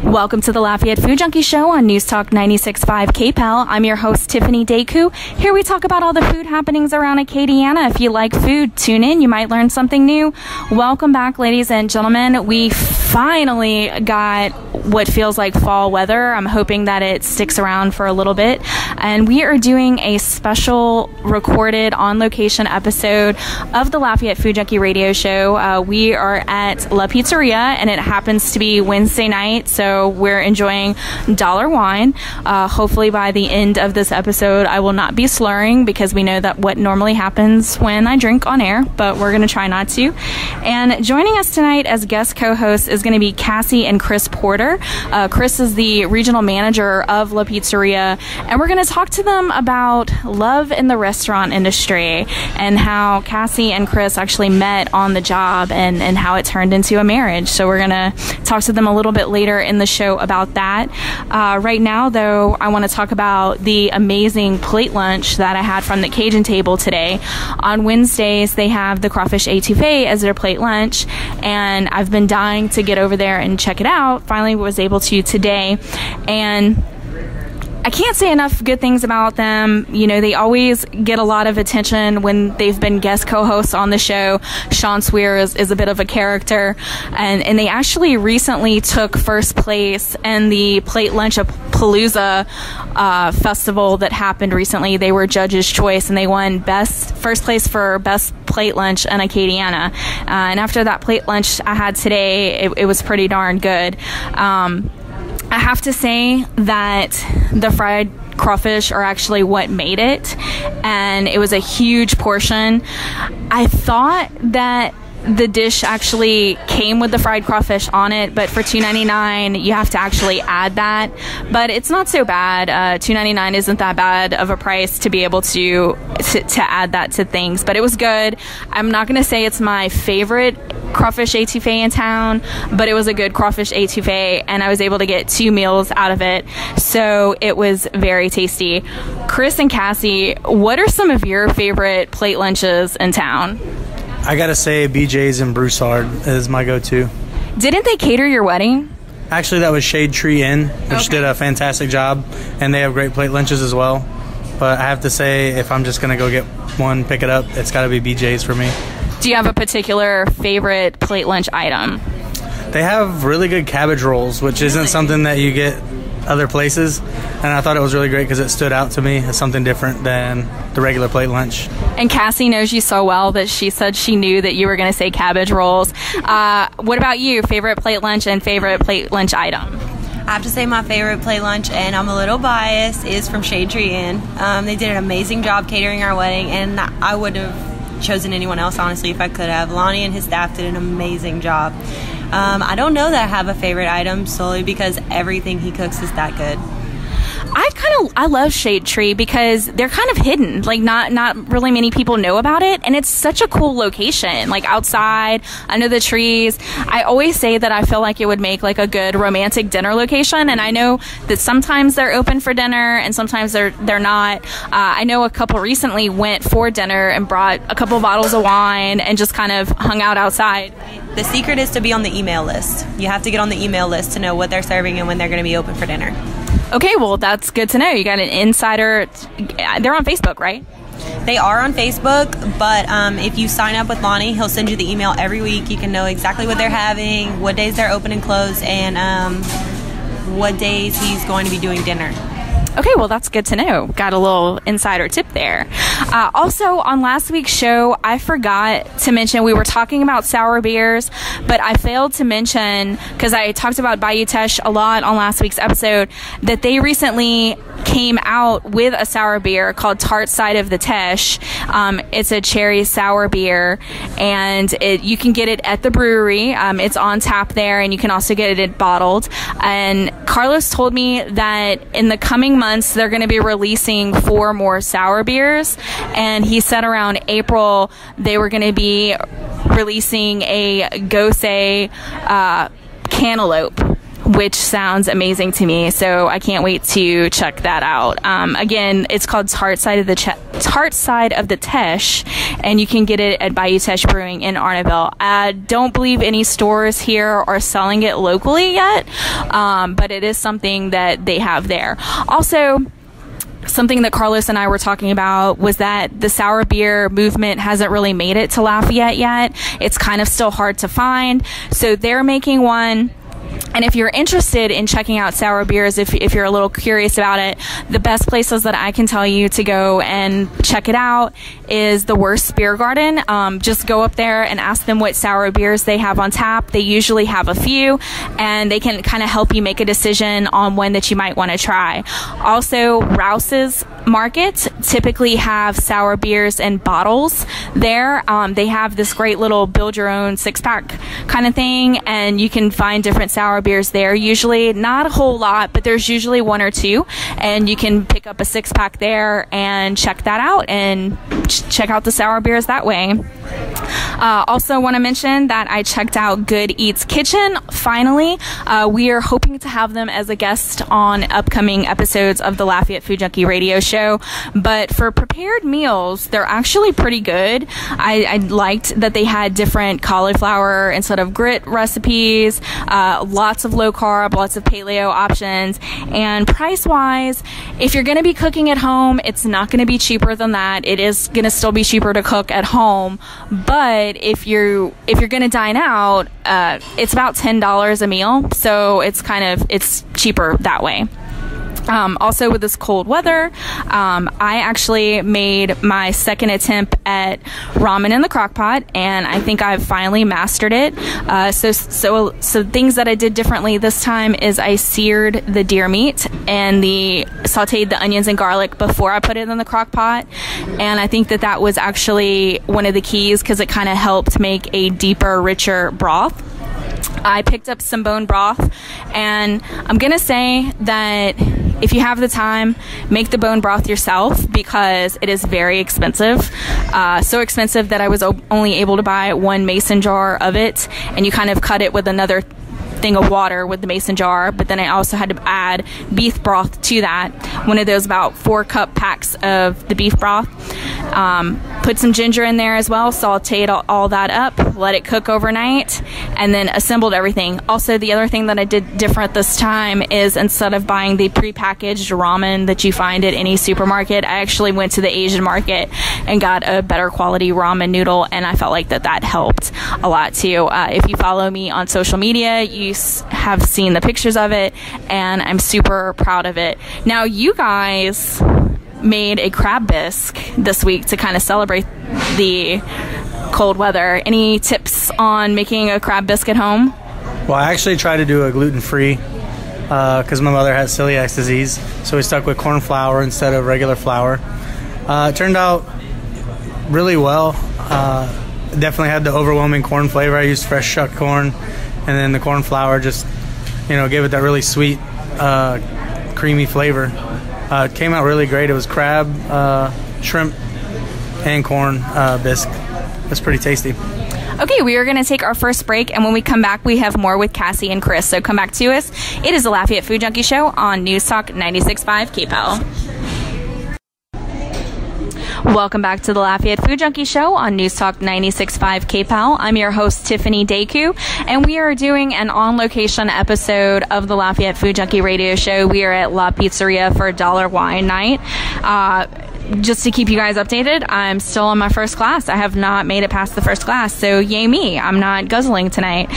Welcome to the Lafayette Food Junkie Show on News Talk 96.5 KPEL. I'm your host, Tiffiany. Here we talk about all the food happenings around Acadiana. If you like food, tune in. You might learn something new. Welcome back, ladies and gentlemen. We finally got what feels like fall weather. I'm hoping that it sticks around for a little bit. And we are doing a special recorded on-location episode of the Lafayette Food Junkie radio show. We are at La Pizzeria, and it happens to be Wednesday night, so we're enjoying dollar wine. Hopefully by the end of this episode, I will not be slurring, because we know that what normally happens when I drink on air, but we're going to try not to. And joining us tonight as guest co-hosts is going to be Cassie and Chris Porter. Chris is the regional manager of La Pizzeria, and we're going to talk to them about love in the restaurant industry and how Cassie and Chris actually met on the job and how it turned into a marriage. So we're going to talk to them a little bit later in the show about that. Right now, though, I want to talk about the amazing plate lunch that I had from the Cajun table today. On Wednesdays, they have the crawfish étouffée as their plate lunch, and I've been dying to get over there and check it out. Finally was able to today, and I can't say enough good things about them. You know, they always get a lot of attention when they've been guest co-hosts on the show. Sean Swear is a bit of a character, and they actually recently took first place in the Plate Lunch Palooza festival that happened recently. They were Judge's Choice, and they won first place for best plate lunch in Acadiana. And after that plate lunch I had today, it was pretty darn good. I have to say that the fried crawfish are actually what made it, and it was a huge portion. I thought that the dish actually came with the fried crawfish on it, but for $2.99 you have to actually add that. But it's not so bad. $2.99 isn't that bad of a price to be able to add that to things, but it was good. I'm not going to say it's my favorite crawfish étouffée in town, but it was a good crawfish étouffée, and I was able to get 2 meals out of it, so it was very tasty. Chris and Cassie, what are some of your favorite plate lunches in town? I gotta say BJ's and Broussard is my go-to. Didn't they cater your wedding? Actually, that was Shade Tree Inn, which did a fantastic job, and they have great plate lunches as well. But I have to say, if I'm just gonna go get one, pick it up, it's gotta be BJ's for me. Do you have a particular favorite plate lunch item? They have really good cabbage rolls, which isn't something that you get other places, and I thought it was really great because it stood out to me as something different than the regular plate lunch. And Cassie knows you so well that she said she knew that you were going to say cabbage rolls. What about you? Favorite plate lunch and favorite plate lunch item? I have to say my favorite plate lunch, and I'm a little biased, is from Shade Tree Inn. They did an amazing job catering our wedding, and I would have chosen anyone else, honestly, if I could have. Lonnie and his staff did an amazing job. I don't know that I have a favorite item, solely because everything he cooks is that good. I love Shade Tree because they're kind of hidden. Like, not really many people know about it, and it's such a cool location. Like, outside, under the trees. I always say that I feel like it would make like a good romantic dinner location, and I know that sometimes they're open for dinner and sometimes they're not. I know a couple recently went for dinner and brought a couple bottles of wine and just kind of hung out outside. The secret is to be on the email list. You have to get on the email list to know what they're serving and when they're going to be open for dinner. Okay, well, that's good to know. You got an insider. They're on Facebook, right? They are on Facebook, but if you sign up with Lonnie, he'll send you the email every week. You can know exactly what they're having, what days they're open and closed, and what days he's going to be doing dinner. Okay, well, that's good to know. Got a little insider tip there. Also, on last week's show, I forgot to mention, we were talking about sour beers, but I failed to mention, because I talked about Bayou Teche a lot on last week's episode, that they recently came out with a sour beer called Tart Side of the Teche. It's a cherry sour beer, and you can get it at the brewery. It's on tap there, and you can also get it bottled. And Carlos told me that in the coming months, they're going to be releasing 4 more sour beers, and he said around April they were going to be releasing a Gose cantaloupe, which sounds amazing to me, so I can't wait to check that out. Again, it's called Tart Side of the tart side of the Tesh, and you can get it at Bayou Tesh Brewing in Arnaville. I don't believe any stores here are selling it locally yet, but it is something that they have there. Also, something that Carlos and I were talking about was that the sour beer movement hasn't really made it to Lafayette yet. It's kind of still hard to find. So they're making one. And if you're interested in checking out sour beers, if you're a little curious about it, the best places that I can tell you to go and check it out is the Worst Beer Garden. Just go up there and ask them what sour beers they have on tap. They usually have a few, and they can kind of help you make a decision on one that you might want to try. Also, Rouse's Market typically have sour beers in bottles there. They have this great little build your own 6-pack kind of thing, and you can find different sour beers there. Usually not a whole lot, but there's usually 1 or 2, and you can pick up a 6-pack there and check that out and check out the sour beers that way. Also want to mention that I checked out Good Eats Kitchen. Finally, we are hoping to have them as a guest on upcoming episodes of the Lafayette Food Junkie radio show. But for prepared meals, they're actually pretty good. I liked that they had different cauliflower instead of grit recipes, lots of low carb, lots of paleo options, and price wise, if you're going to be cooking at home, it's not going to be cheaper than that. It is going to still be cheaper to cook at home, but if you're going to dine out, it's about $10 a meal, so it's cheaper that way. Also, with this cold weather, I actually made my second attempt at ramen in the crock pot, and I think I've finally mastered it. So things that I did differently this time is I seared the deer meat and sauteed the onions and garlic before I put it in the crock pot, and I think that was actually one of the keys because it kind of helped make a deeper, richer broth. I picked up some bone broth, and I'm gonna say that if you have the time, make the bone broth yourself because it is very expensive. So expensive that I was only able to buy 1 mason jar of it, and you kind of cut it with another thing of water with the mason jar, but then I also had to add beef broth to that, one of those about 4-cup packs of the beef broth. Put some ginger in there as well, sauteed all that up, let it cook overnight, and then assembled everything. Also, the other thing that I did different this time is instead of buying the prepackaged ramen that you find at any supermarket, I actually went to the Asian market and got a better quality ramen noodle, and I felt like that helped a lot too. If you follow me on social media, you have seen the pictures of it, and I'm super proud of it. Now, you guys made a crab bisque this week to kind of celebrate the cold weather. Any tips on making a crab bisque at home? Well, I actually tried to do a gluten-free because my mother has celiac disease, so we stuck with corn flour instead of regular flour. It turned out really well. Definitely had the overwhelming corn flavor. I used fresh shucked corn, and then the corn flour just, gave it that really sweet, creamy flavor. It came out really great. It was crab, shrimp, and corn bisque. It's pretty tasty. Okay, we are going to take our first break, and when we come back, we have more with Cassie and Chris. So come back to us. It is the Lafayette Food Junkie Show on News Talk 96.5 KPEL. Welcome back to the Lafayette Food Junkie Show on News Talk 96.5 KPEL. I'm your host, Tiffiany, and we are doing an on-location episode of the Lafayette Food Junkie radio show. We are at La Pizzeria for $1 wine night. Just to keep you guys updated, I'm still on my first glass. I have not made it past the first glass, so yay me. I'm not guzzling tonight.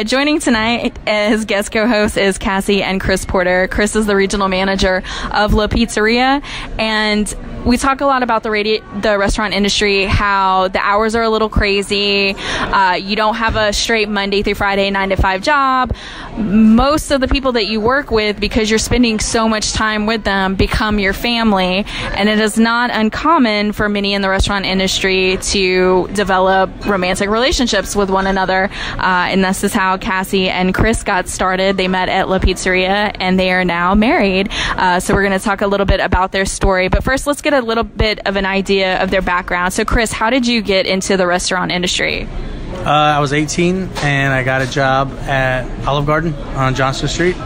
Joining tonight as guest co-host is Cassie and Chris Porter. Chris is the regional manager of La Pizzeria, and we talk a lot about the restaurant industry, how the hours are a little crazy. You don't have a straight Monday through Friday 9-to-5 job. Most of the people that you work with, because you're spending so much time with them, become your family, and it is not uncommon for many in the restaurant industry to develop romantic relationships with one another, and this is how Cassie and Chris got started. They met at La Pizzeria, and they are now married. So we're going to talk a little bit about their story, but first let's get a little bit of an idea of their background. So Chris, how did you get into the restaurant industry? I was 18 and I got a job at Olive Garden on Johnston Street.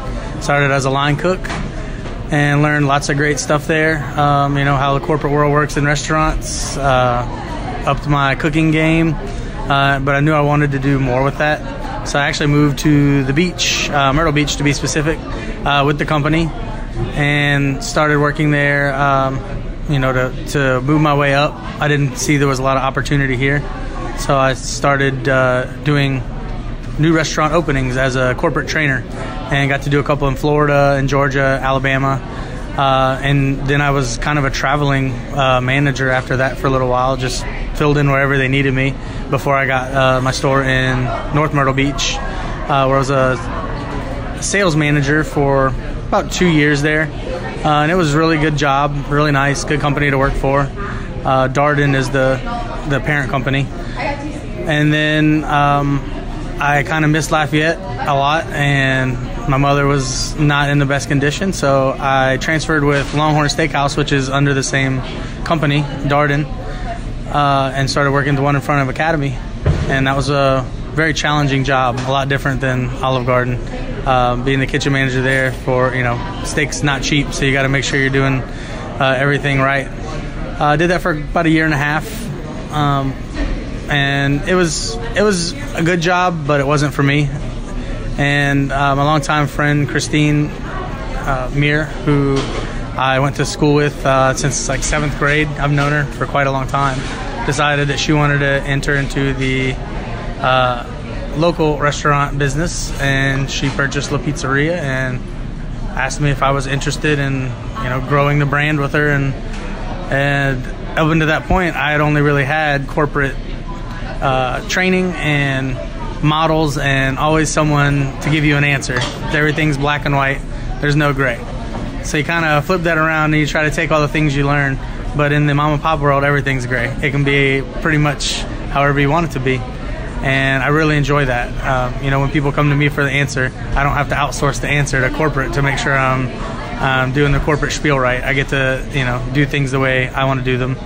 Started as a line cook. and learned lots of great stuff there. You know, how the corporate world works in restaurants, upped my cooking game, but I knew I wanted to do more with that. So I actually moved to the beach, Myrtle Beach to be specific, with the company, and started working there, you know, to move my way up. I didn't see there was a lot of opportunity here, so I started doing new restaurant openings as a corporate trainer, and got to do a couple in Florida and Georgia, Alabama, and then I was kind of a traveling manager after that for a little while, just filled in wherever they needed me before I got my store in North Myrtle Beach, where I was a sales manager for about 2 years there, and it was a really good job, really nice, good company to work for. Darden is the parent company. And then I kind of missed Lafayette a lot, and my mother was not in the best condition, so I transferred with Longhorn Steakhouse, which is under the same company, Darden, and started working the one in front of Academy. And that was a very challenging job, a lot different than Olive Garden. Being the kitchen manager there for, you know, steak's not cheap, so you got to make sure you're doing everything right. I did that for about a year and a half, and it was a good job, but it wasn't for me. And my longtime friend Christine Meir, who I went to school with since like 7th grade, I've known her for quite a long time, decided that she wanted to enter into the local restaurant business, and she purchased La Pizzeria and asked me if I was interested in, you know, growing the brand with her. And up until that point, I had only really had corporate training and models, and always someone to give you an answer. Everything's black and white, there's no gray. So you kind of flip that around and you try to take all the things you learn, but in the mom and pop world, everything's gray. It can be pretty much however you want it to be, and I really enjoy that. You know, when people come to me for the answer, I don't have to outsource the answer to corporate to make sure I'm doing the corporate spiel right. I get to, you know, do things the way I want to do them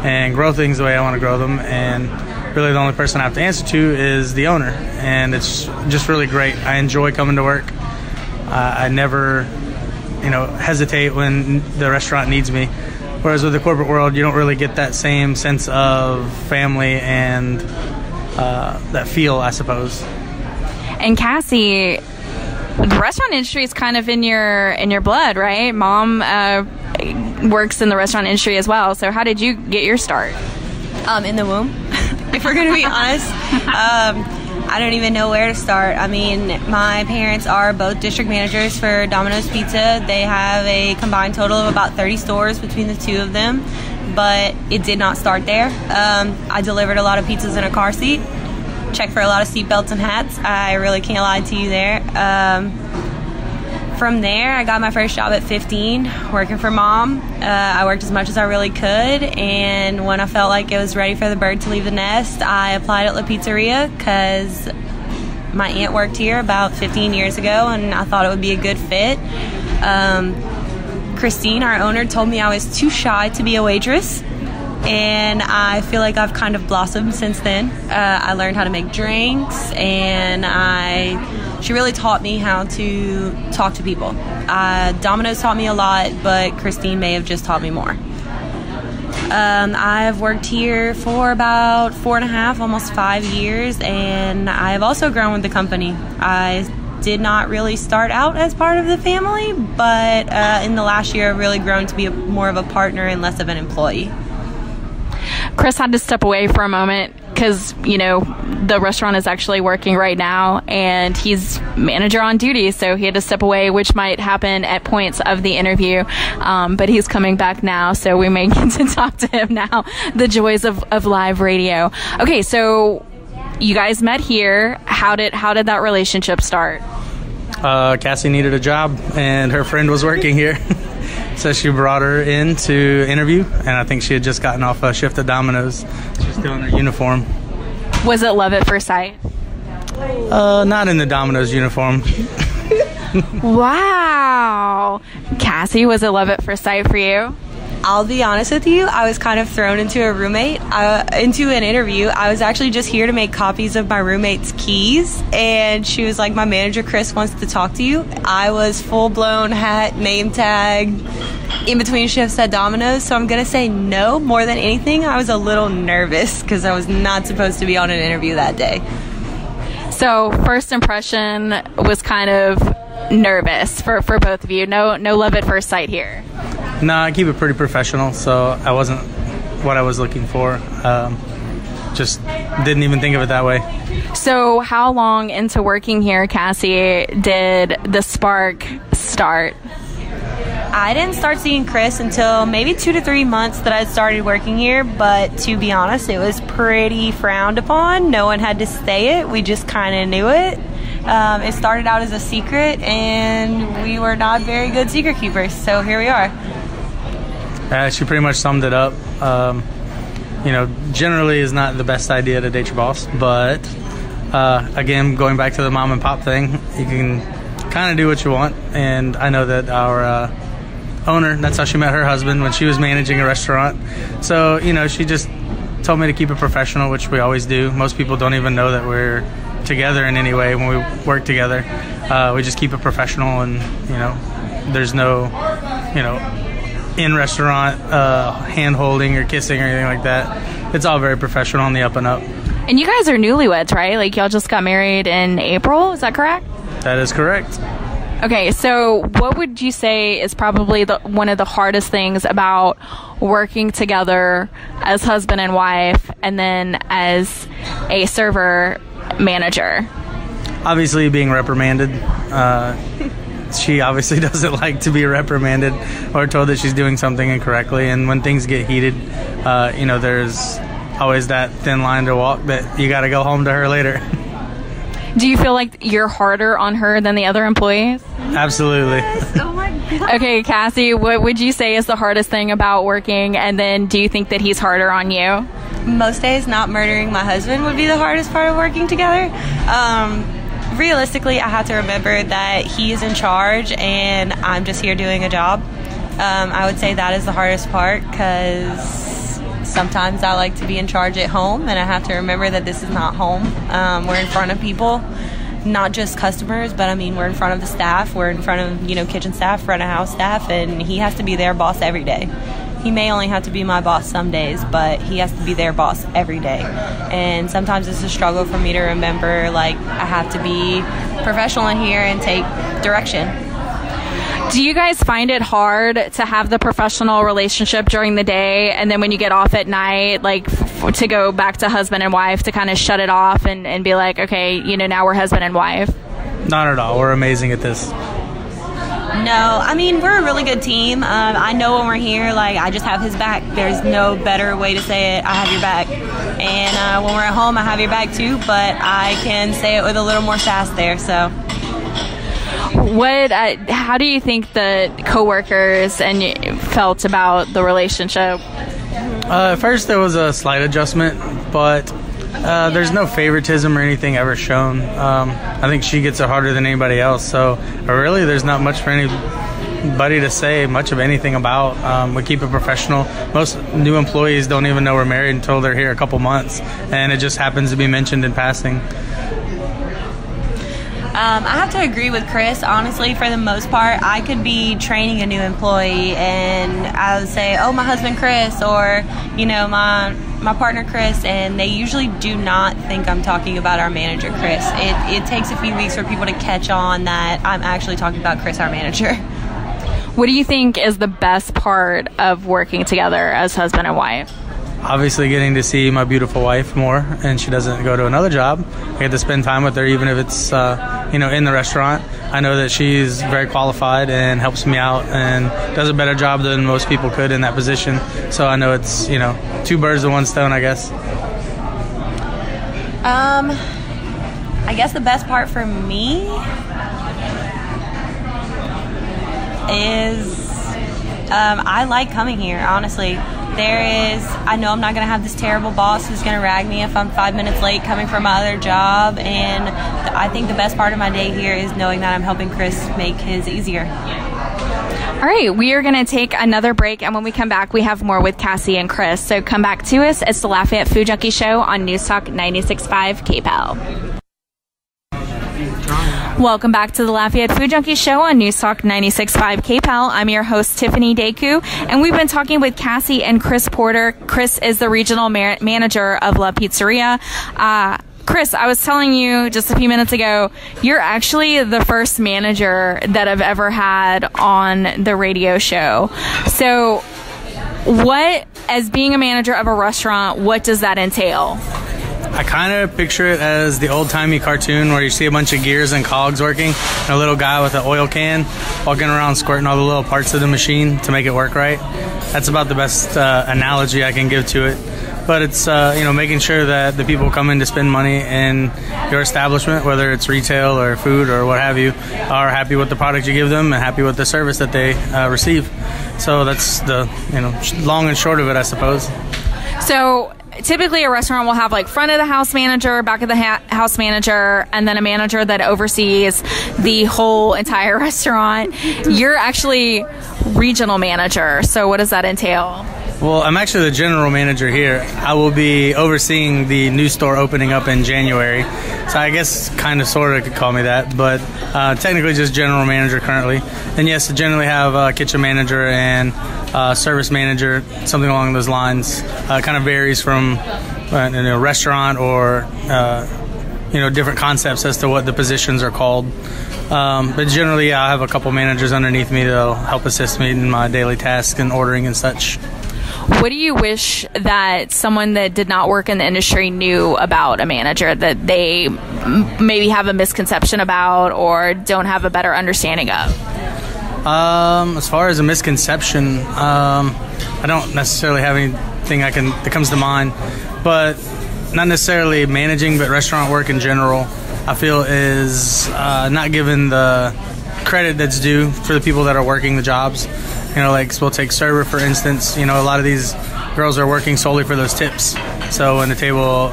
and grow things the way I want to grow them, and really the only person I have to answer to is the owner, and it's just really great. I enjoy coming to work. I never, you know, hesitate when the restaurant needs me, whereas with the corporate world, you don't really get that same sense of family and that feel, I suppose. And Cassie, the restaurant industry is kind of in your blood, right? Mom works in the restaurant industry as well, so how did you get your start? In the womb. If we're going to be honest, I don't even know where to start. I mean, my parents are both district managers for Domino's Pizza. They have a combined total of about 30 stores between the two of them, but it did not start there. I delivered a lot of pizzas in a car seat, checked for a lot of seatbelts and hats. I really can't lie to you there. From there, I got my first job at 15, working for Mom. I worked as much as I really could, and when I felt like it was ready for the bird to leave the nest, I applied at La Pizzeria because my aunt worked here about 15 years ago, and I thought it would be a good fit. Christine, our owner, told me I was too shy to be a waitress, and I feel like I've kind of blossomed since then. I learned how to make drinks, and she really taught me how to talk to people. Domino's taught me a lot, but Christine may have just taught me more. I've worked here for about 4.5, almost 5 years, and I have also grown with the company. I did not really start out as part of the family, but in the last year I've really grown to be more of a partner and less of an employee. Chris had to step away for a moment because, you know, the restaurant is actually working right now and he's manager on duty, so he had to step away, which might happen at points of the interview, but he's coming back now, so we may get to talk to him now. The joys of live radio. Okay, so you guys met here. How did that relationship start? Cassie needed a job and her friend was working here. So she brought her in to interview, and I think she had just gotten off a shift at Domino's. She's still in her uniform. Was it love at first sight? Not in the Domino's uniform. Wow. Cassie, was it love at first sight for you? I'll be honest with you, I was kind of thrown into into an interview. I was actually just here to make copies of my roommate's keys, and she was like, my manager Chris wants to talk to you. I was full-blown hat, name tag, in between shifts at Domino's, so I'm going to say no. More than anything, I was a little nervous because I was not supposed to be on an interview that day. So first impression was kind of nervous for both of you. No love at first sight here. No, I keep it pretty professional, so I wasn't what I was looking for. Just didn't even think of it that way. So how long into working here, Cassie, did the spark start? I didn't start seeing Chris until maybe 2 to 3 months that I started working here, but to be honest, it was pretty frowned upon. No one had to say it. We just kind of knew it. It started out as a secret, and we were not very good secret keepers, so here we are. She pretty much summed it up. Generally is not the best idea to date your boss, but again, going back to the mom and pop thing, you can kind of do what you want. And I know that our owner, that's how she met her husband when she was managing a restaurant. So, she just told me to keep it professional, which we always do. Most people don't even know that we're together in any way when we work together. We just keep it professional, and, there's no, in restaurant hand holding or kissing or anything like that. It's all very professional on the up and up. And you guys are newlyweds, right? Like, y'all just got married in April, is that correct? That is correct. Okay, so what would you say is probably one of the hardest things about working together as husband and wife, and then as a server manager? Obviously being reprimanded. She obviously doesn't like to be reprimanded or told that she's doing something incorrectly. And when things get heated, there's always that thin line to walk that you got to go home to her later. Do you feel like you're harder on her than the other employees? Absolutely. Yes. Oh my God. Okay, Cassie, what would you say is the hardest thing about working? And then do you think that he's harder on you? Most days, not murdering my husband would be the hardest part of working together. Realistically, I have to remember that he is in charge and I'm just here doing a job. I would say that is the hardest part, because sometimes I like to be in charge at home, and I have to remember that this is not home. We're in front of people, not just customers, but we're in front of the staff. We're in front of, kitchen staff, front of house staff, and he has to be their boss every day. He may only have to be my boss some days, but he has to be their boss every day. And sometimes it's a struggle for me to remember, like, I have to be professional in here and take direction. Do you guys find it hard to have the professional relationship during the day, and then when you get off at night, like, to go back to husband and wife, to kind of shut it off and be like, okay, now we're husband and wife? Not at all. We're amazing at this. No, we're a really good team. I know when we're here, like, I just have his back. There's no better way to say it. I have your back. And when we're at home, I have your back too, but I can say it with a little more sass there, so. How do you think the coworkers and felt about the relationship? At first there was a slight adjustment, but there's no favoritism or anything ever shown. I think she gets it harder than anybody else, so really there's not much for anybody to say much of anything about. We keep it professional. Most new employees don't even know we're married until they're here a couple months, and it just happens to be mentioned in passing. I have to agree with Chris. Honestly, for the most part, I could be training a new employee and I would say, oh, my husband Chris, or, my partner Chris, and they usually do not think I'm talking about our manager Chris. It takes a few weeks for people to catch on that I'm actually talking about Chris, our manager. What do you think is the best part of working together as husband and wife? Obviously getting to see my beautiful wife more, and she doesn't go to another job. I get to spend time with her, even if it's in the restaurant. I know that she's very qualified and helps me out and does a better job than most people could in that position. So I know it's, two birds with one stone, I guess. I guess the best part for me is I like coming here, honestly. I know I'm not going to have this terrible boss who's going to rag me if I'm 5 minutes late coming from my other job, and I think the best part of my day here is knowing that I'm helping Chris make his easier. All right, we are going to take another break, and when we come back, we have more with Cassie and Chris. So come back to us. It's the Lafayette Food Junkie Show on News Talk 96.5 KPEL. Welcome back to the Lafayette Food Junkie Show on News Talk 96.5 KPEL. I'm your host, Tiffiany Deku, and we've been talking with Cassie and Chris Porter. Chris is the regional manager of La Pizzeria. Chris, I was telling you just a few minutes ago, you're actually the first manager that I've ever had on the radio show. So as being a manager of a restaurant, what does that entail? I kind of picture it as the old-timey cartoon where you see a bunch of gears and cogs working and a little guy with an oil can walking around squirting all the little parts of the machine to make it work right. That's about the best analogy I can give to it. But it's making sure that the people who come in to spend money in your establishment, whether it's retail or food or what have you, are happy with the product you give them and happy with the service that they receive. So that's the long and short of it, I suppose. So typically a restaurant will have like front of the house manager, back of the house manager, and then a manager that oversees the whole entire restaurant. You're actually regional manager. So what does that entail? Well, I'm actually the general manager here. I will be overseeing the new store opening up in January. So I guess kind of sort of could call me that, but technically just general manager currently. And yes, I generally have a kitchen manager and service manager, something along those lines. Kind of varies from a restaurant or different concepts as to what the positions are called. But generally, I have a couple managers underneath me that'll help assist me in my daily tasks and ordering and such. What do you wish that someone that did not work in the industry knew about a manager that they maybe have a misconception about or don't have a better understanding of? As far as a misconception, I don't necessarily have anything that comes to mind, but not necessarily managing, but restaurant work in general, I feel is not given the credit that's due for the people that are working the jobs. Like we'll take server for instance. A lot of these girls are working solely for those tips. So when the table,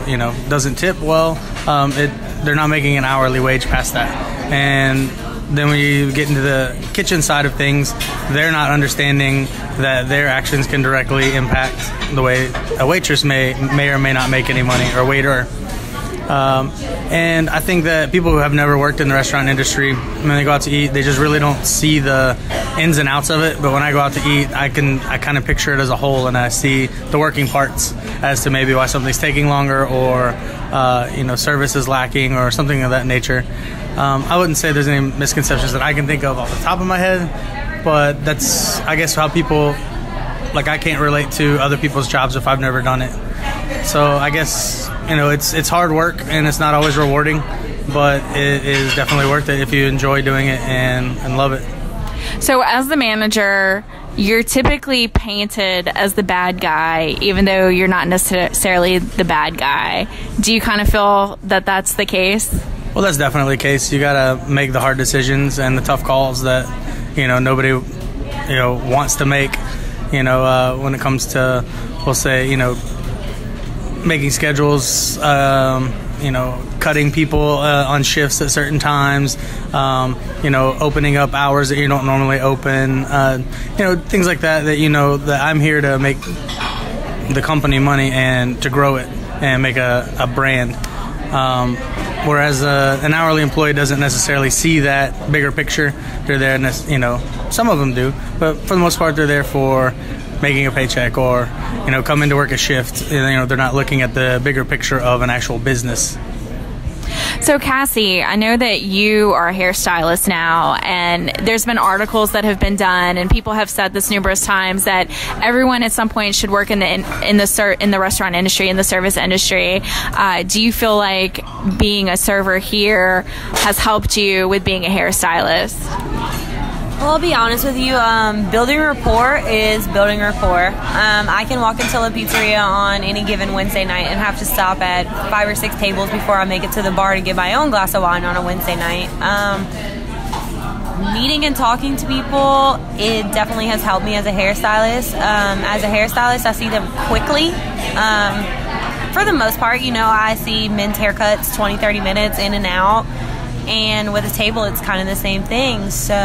doesn't tip well, they're not making an hourly wage past that. And then when you get into the kitchen side of things, they're not understanding that their actions can directly impact the way a waitress may or may not make any money, or waiter. And I think that people who have never worked in the restaurant industry, when they go out to eat, they just really don't see the ins and outs of it. But when I go out to eat, I kind of picture it as a whole, and I see the working parts as to maybe why something's taking longer, or service is lacking, or something of that nature. I wouldn't say there's any misconceptions that I can think of off the top of my head, but that's, I guess, how people, like, I can't relate to other people's jobs if I've never done it. So I guess, it's hard work and it's not always rewarding, but it is definitely worth it if you enjoy doing it and love it. So as the manager, you're typically painted as the bad guy, even though you're not necessarily the bad guy. Do you kind of feel that that's the case? Well, that's definitely the case. You got to make the hard decisions and the tough calls that, nobody, wants to make, when it comes to, we'll say, making schedules, cutting people on shifts at certain times, opening up hours that you don't normally open, things like that, that I'm here to make the company money and to grow it and make a brand. Whereas an hourly employee doesn't necessarily see that bigger picture. They're there, some of them do, but for the most part, they're there for making a paycheck or, come in to work a shift. They're not looking at the bigger picture of an actual business. So Cassie, I know that you are a hairstylist now, and there's been articles that have been done, and people have said this numerous times that everyone at some point should work in the restaurant industry, in the service industry. Do you feel like being a server here has helped you with being a hairstylist? Well, I'll be honest with you, building rapport is building rapport. I can walk into La Pizzeria on any given Wednesday night and have to stop at 5 or 6 tables before I make it to the bar to get my own glass of wine on a Wednesday night. Meeting and talking to people, it definitely has helped me as a hairstylist. As a hairstylist, I see them quickly. For the most part, I see men's haircuts 20-30 minutes in and out. And with a table, it's kind of the same thing. So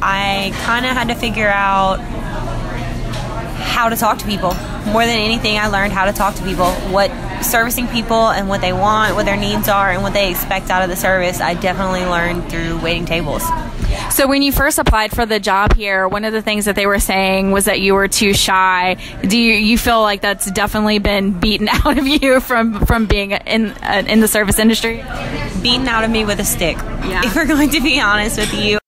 I kind of had to figure out how to talk to people. More than anything, I learned how to talk to people. What servicing people and what they want, what their needs are, and what they expect out of the service, I definitely learned through waiting tables. So when you first applied for the job here, one of the things that they were saying was that you were too shy. Do you feel like that's definitely been beaten out of you from being in the service industry? Beaten out of me with a stick. Yeah. If we're going to be honest with you.